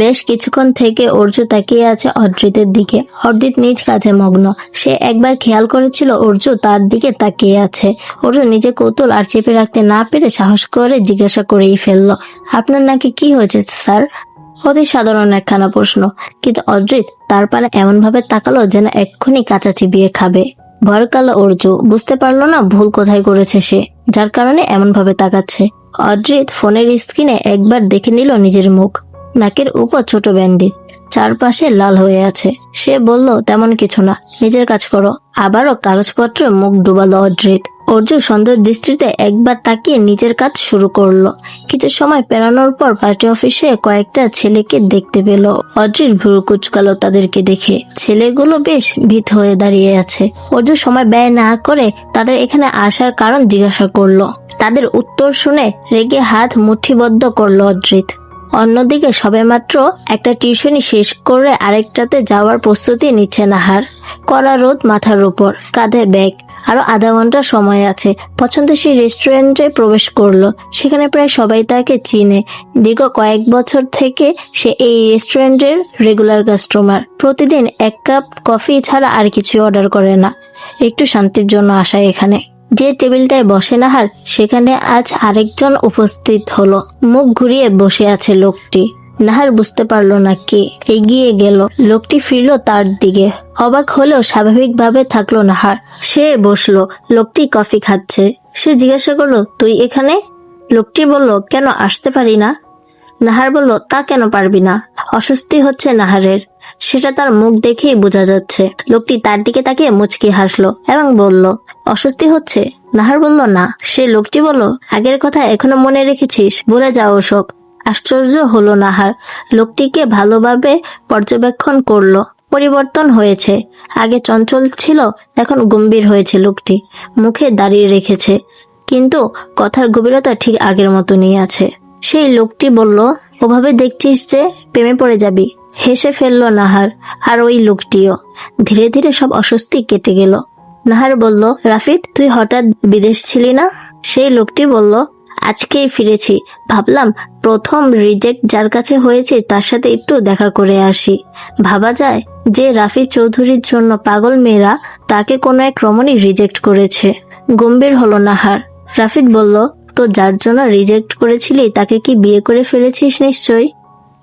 বেশ কিছুক্ষণ থেকে অর্জু তাকিয়ে আছে অদ্রিতের দিকে। অদ্রিত নিজ কাজে মগ্ন। সে একবার খেয়াল করেছিল অর্জু তার দিকে তাকিয়ে আছে। অর্জু নিজে কৌতূহল আর চেপে রাখতে না পেরে সাহস করে জিজ্ঞাসা করেই ফেলল, আপনার নাকি কি হয়েছে স্যার? অতি সাধারণ একখানা প্রশ্ন, কিন্তু অদ্রিত তার পানে এমন ভাবে তাকালো যেন এক্ষুনি কাঁচা চিবিয়ে খাবে। ভরকাল অর্জু বুঝতে পারলো না ভুল কোথায় করেছে সে, যার কারণে এমন ভাবে তাকাচ্ছে। অদ্রিত ফোনের স্ক্রিনে একবার দেখে নিল নিজের মুখ। নাকের উপর ছোট ব্যান্ডেজ, চারপাশে লাল হয়ে আছে। সে বলল, তেমন কিছু না, নিজের কাজ করো। আবারও কাগজপত্র মুখ ডুবালো অদ্রিত। অর্জু সন্দেহ দৃষ্টিতে একবার তাকিয়ে নিজের কাজ শুরু করলো। কিছু সময় পেরানোর পর পার্টি অফিসে কয়েকটা ছেলেকে দেখতে পেল। অদ্রিত ভ্রু কুচকালো তাদেরকে দেখে। ছেলেগুলো বেশ ভীত হয়ে দাঁড়িয়ে আছে। অর্জু সময় ব্যয় না করে তাদের এখানে আসার কারণ জিজ্ঞাসা করলো। তাদের উত্তর শুনে রেগে হাত মুঠিবদ্ধ করলো অদ্রিত। অন্যদিকে সবেমাত্র একটা টিউশনি শেষ করে আরেকটাতে যাওয়ার প্রস্তুতি নিচ্ছে নাহার। কড়া রোদ মাথার উপর, কাঁধে ব্যাগ, আরো আধা ঘন্টা সময় আছে। পছন্দের সেই রেস্টুরেন্টে প্রবেশ করলো। সেখানে প্রায় সবাই তাকে চিনে। দীর্ঘ কয়েক বছর থেকে সে এই রেস্টুরেন্টের রেগুলার কাস্টমার। প্রতিদিন এক কাপ কফি ছাড়া আর কিছু অর্ডার করে না। একটু শান্তির জন্য আসা এখানে। যে টেবিলটায় বসে নাহার, সেখানে আজ আরেকজন উপস্থিত হলো। মুখ ঘুরিয়ে বসে আছে লোকটি। নাহার বুঝতে পারলো না কে। এগিয়ে গেল। লোকটি ফিরল তার দিকে। অবাক হলেও স্বাভাবিকভাবে থাকলো নাহার। সে বসলো। লোকটি কফি খাচ্ছে। সে জিজ্ঞাসা করলো, তুই এখানে? লোকটি বলল, কেন আসতে পারি না? নাহার বলল, তা কেন পারবি না? অস্বস্তি হচ্ছে নাহারের, সেটা তার মুখ দেখেই বোঝা যাচ্ছে। লোকটি তার দিকে তাকিয়ে মুচকি হাসলো এবং বলল, অস্বস্তি হচ্ছে? নাহার বলল, না। সে লোকটি বলল, আগের কথা এখনো মনে রেখেছিস? ভুলে যাও ওসব। আশ্চর্য হলো নাহার। লোকটিকে ভালোভাবে পর্যবেক্ষণ করলো। পরিবর্তন হয়েছে। আগে চঞ্চল ছিল, এখন গম্ভীর হয়েছে লোকটি। মুখে দাঁড়িয়ে রেখেছে, কিন্তু কথার গভীরতা ঠিক আগের মতনই আছে। সেই লোকটি বলল, ওভাবে দেখছিস যে প্রেমে পড়ে যাবি। হেসে ফেলল নাহার। আর ওই লোকটিও। ধীরে ধীরে সব অস্বস্তি কেটে গেল। নাহার বলল, রাফিদ, তুই হঠাৎ বিদেশ ছিলি না? সেই লোকটি বলল, আজকেই ফিরেছি। ভাবলাম প্রথম রিজেক্ট যার কাছে হয়েছে তার সাথে একটু দেখা করে আসি। ভাবা যায় যে রাফিদ চৌধুরীর জন্য পাগল মেয়েরা তাকে কোনো এক রমণী রিজেক্ট করেছে। গম্ভীর হলো নাহার। রাফিদ বলল, তো যার জন্য রিজেক্ট করেছিলি তাকে কি বিয়ে করে ফেলেছিস নিশ্চয়ই?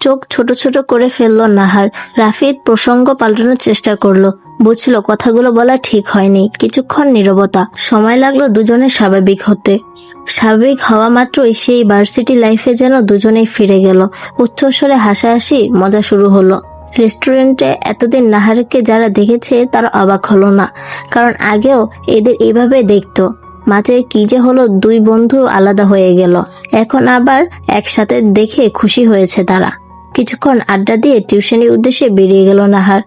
চোখ ছোট ছোট করে ফেললো নাহার। রাফিদ প্রসঙ্গ পাল্টানোর চেষ্টা করলো। বুঝলো কথাগুলো বলা ঠিক হয়নি। কিছুক্ষণ নীরবতা। সময় লাগলো দুজনের স্বাভাবিক হতে। স্বাভাবিক হওয়া মাত্রই সেই ভার্সিটি লাইফে যেন দুজনেই ফিরে গেল। উচ্চস্বরে হাসাহাসি, মজা শুরু হলো। রেস্টুরেন্টে এতদিন নাহারকে যারা দেখেছে তারা অবাক হলো না, কারণ আগেও এদের এইভাবে দেখতো। মাঝে কি যে হলো, দুই বন্ধু আলাদা হয়ে গেল। এখন আবার একসাথে দেখে খুশি হয়েছে তারা। কিছুক্ষণ আড্ডা দিয়ে টিউশনের উদ্দেশ্যে বেরিয়ে গেল নাহার।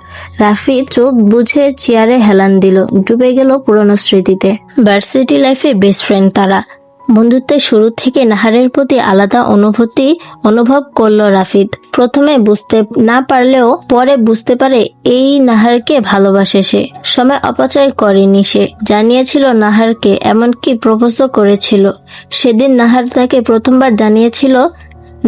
রাফি চোখ বুঝে চেয়ারে হেলান দিল। ডুবে গেল পুরনো স্মৃতিতে। ভার্সিটি লাইফে বেস্ট ফ্রেন্ড তারা। বন্ধুত্বের শুরু থেকে নাহারের প্রতি আলাদা অনুভূতি অনুভব করলো রাফিদ। প্রথমে বুঝতে না পারলেও পরে বুঝতে পারে এই নাহারকে ভালোবাসে সে। সময় অপচয় করেনি সে। জানিয়েছিল নাহারকে, এমনকি প্রপোজও করেছিল। সেদিন নাহার তাকে প্রথমবার জানিয়েছিল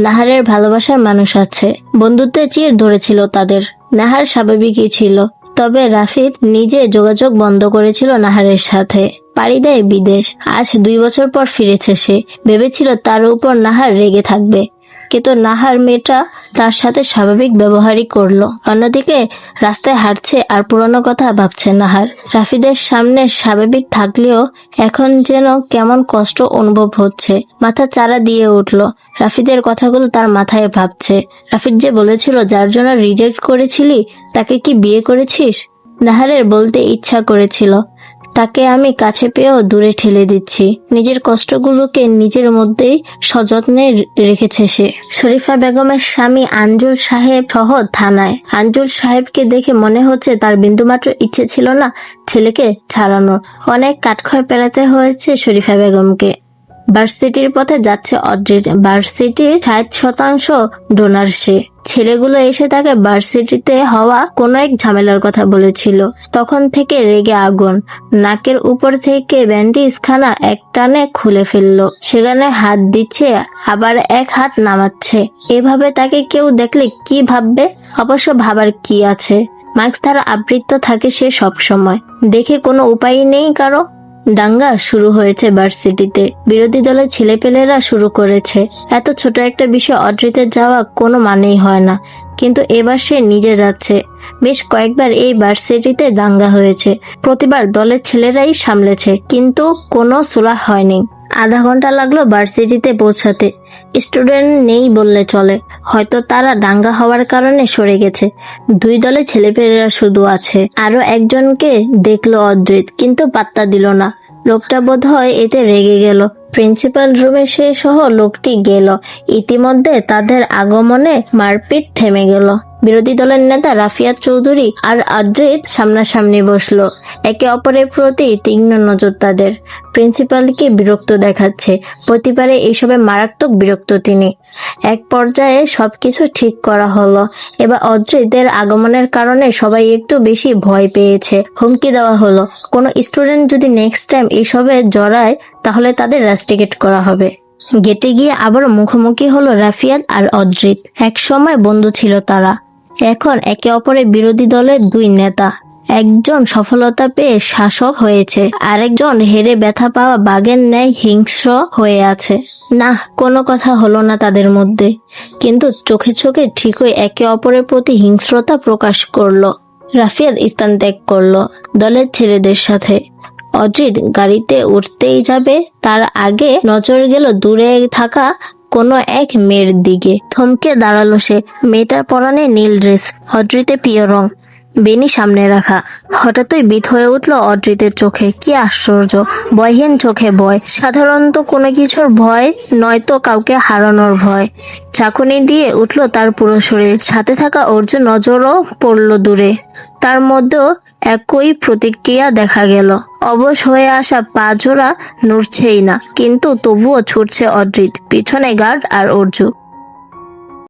নাহারের ভালোবাসার মানুষ আছে। বন্ধুত্বের চির ধরেছিল তাদের। নাহার স্বাভাবিকই ছিল, তবে রাফিদ নিজে যোগাযোগ বন্ধ করেছিল নাহারের সাথে। পাড়ি দেয় বিদেশ। আজ 2 বছর পর ফিরেছে সে। ভেবেছিল তার উপর নাহার রেগে থাকবে, কিন্তু নাহার মেয়েটা তার সাথে স্বাভাবিক ব্যবহারই করলো। অন্যদিকে রাস্তায় হাঁটছে আর পুরনো কথা ভাবছে নাহার। রাফিদের সামনে স্বাভাবিক থাকলেও এখন যেন কেমন কষ্ট অনুভব হচ্ছে। মাথা চারা দিয়ে উঠল। রাফিদের কথাগুলো তার মাথায় ভাবছে। রাফিদ যে বলেছিল যার জন্য রিজেক্ট করেছিলি তাকে কি বিয়ে করেছিস? নাহারের বলতে ইচ্ছা করেছিল, তাকে আমি কাছে পেয়েও দূরে ঠেলে দিচ্ছি। নিজের কষ্টগুলোকে নিজের মধ্যেই সযত্নে রেখেছে সে। শরীফা বেগমের স্বামী আঞ্জুল সাহেব সহ থানায়। আঞ্জুল সাহেবকে দেখে মনে হচ্ছে তার বিন্দুমাত্র ইচ্ছে ছিল না ছেলেকে ছাড়ানোর। অনেক কাঠখড় পেরাতে হয়েছে শরীফা বেগমকে। ভার্সিটির পথে যাচ্ছে অদ্রিত। ভার্সিটির 60% ডোনার সে। ছেলেগুলো এসে তাকে ভার্সিটিতে হওয়া কোনো এক ঝামেলার কথা বলেছিল। তখন থেকে রেগে আগুন। নাকের উপর থেকে ব্যান্ডেজ খানা এক টানে খুলে ফেললো। সেখানে হাত দিচ্ছে, আবার এক হাত নামাচ্ছে। এভাবে তাকে কেউ দেখলে কি ভাববে? অবশ্য ভাবার কি আছে, মাস্ক দ্বারা আবৃত থাকে সে সব সময়। দেখে কোনো উপায় নেই কারো। দাঙ্গা শুরু হয়েছে ভার্সিটিতে। বিরোধী দলের ছেলেপেলেরা শুরু করেছে। এত ছোট একটা বিষয় অড্রিতের যাওয়া কোনো মানেই হয় না, কিন্তু এবার সে নিজে যাচ্ছে। বেশ কয়েকবার এই ভার্সিটিতে দাঙ্গা হয়েছে, প্রতিবার দলের ছেলেরাই সামলেছে, কিন্তু কোনো সুরাহ হয়নি। আধা ঘন্টা লাগলো ভার্সিটিতে পৌঁছাতে। স্টুডেন্ট নেই বললে চলে, হয়তো তারা দাঙ্গা হওয়ার কারণে সরে গেছে। দুই দলে ছেলেপেলেরা শুধু আছে। আরো একজনকে দেখলো অদ্রিত, কিন্তু পাত্তা দিল না। লোকটা বোধহয় এতে রেগে গেল। প্রিন্সিপাল রুমে সে সহ লোকটি গেল। ইতিমধ্যে তাদের আগমনে মারপিট থেমে গেল। বিরোধী দলের নেতা রাফিয়াত চৌধুরী আর অদ্রিত সামনাসামনি বসলো। একে অপরের প্রতি তীক্ষ্ণ নজর তাদের। প্রিন্সিপালকে বিরক্ত দেখাচ্ছে, প্রতিবারে এইসবে মারাত্মক বিরক্ত তিনি। এক পর্যায়ে সবকিছু ঠিক করা হলো। এবার অদ্রিতের আগমনের কারণে সবাই একটু বেশি ভয় পেয়েছে। হুমকি দেওয়া হলো, কোনো স্টুডেন্ট যদি নেক্সট টাইম এইসবে জড়ায় তাহলে তাদের রাস্টিকেট করা হবে। গেটে গিয়ে আবারও মুখোমুখি হলো রাফিয়াত আর অদ্রিত। এক সময় বন্ধু ছিল তারা, এখন একে অপরের বিরোধী দলের দুই নেতা। একজন সফলতা পেয়ে শাসক হয়েছে, আরেকজন হেরে ব্যথা পাওয়া বাঘের ন্যায় হিংস্র হয়ে আছে। না, কোনো কথা হলো না তাদের মধ্যে, কিন্তু চোখে চোখে ঠিকই একে অপরের প্রতি হিংস্রতা প্রকাশ করলো। রাফিয়াত স্থান ত্যাগ করলো দলের ছেলেদের সাথে। অজিত গাড়িতে উঠতেই যাবে, তার আগে নজর গেল দূরে থাকা কোনো এক মেয়ের দিকে। থমকে দাঁড়ালো সে। মেয়েটার পরনে নীল ড্রেস, অদ্রিতে প্রিয় রং, বেনি সামনে রাখা। হঠাৎই বিট হয়ে উঠল অদ্রিতের চোখে। কি আশ্চর্য! ভয়হীন চোখে ভয়। সাধারণত কোনো কিছুর ভয়, নয়তো কাউকে হারানোর ভয়। ঝাঁকুনি দিয়ে উঠল তার পুরো শরীর। সাথে থাকা অর্জুন নজরও পড়ল দূরে। তার মধ্যেও একই প্রতিক্রিয়া দেখা গেল। অবশ হয়ে আসা পা জোড়া নড়ছেই না, কিন্তু তবুও ছুটছে অদ্রিত। পিছনে গার্ড আর অর্জুন।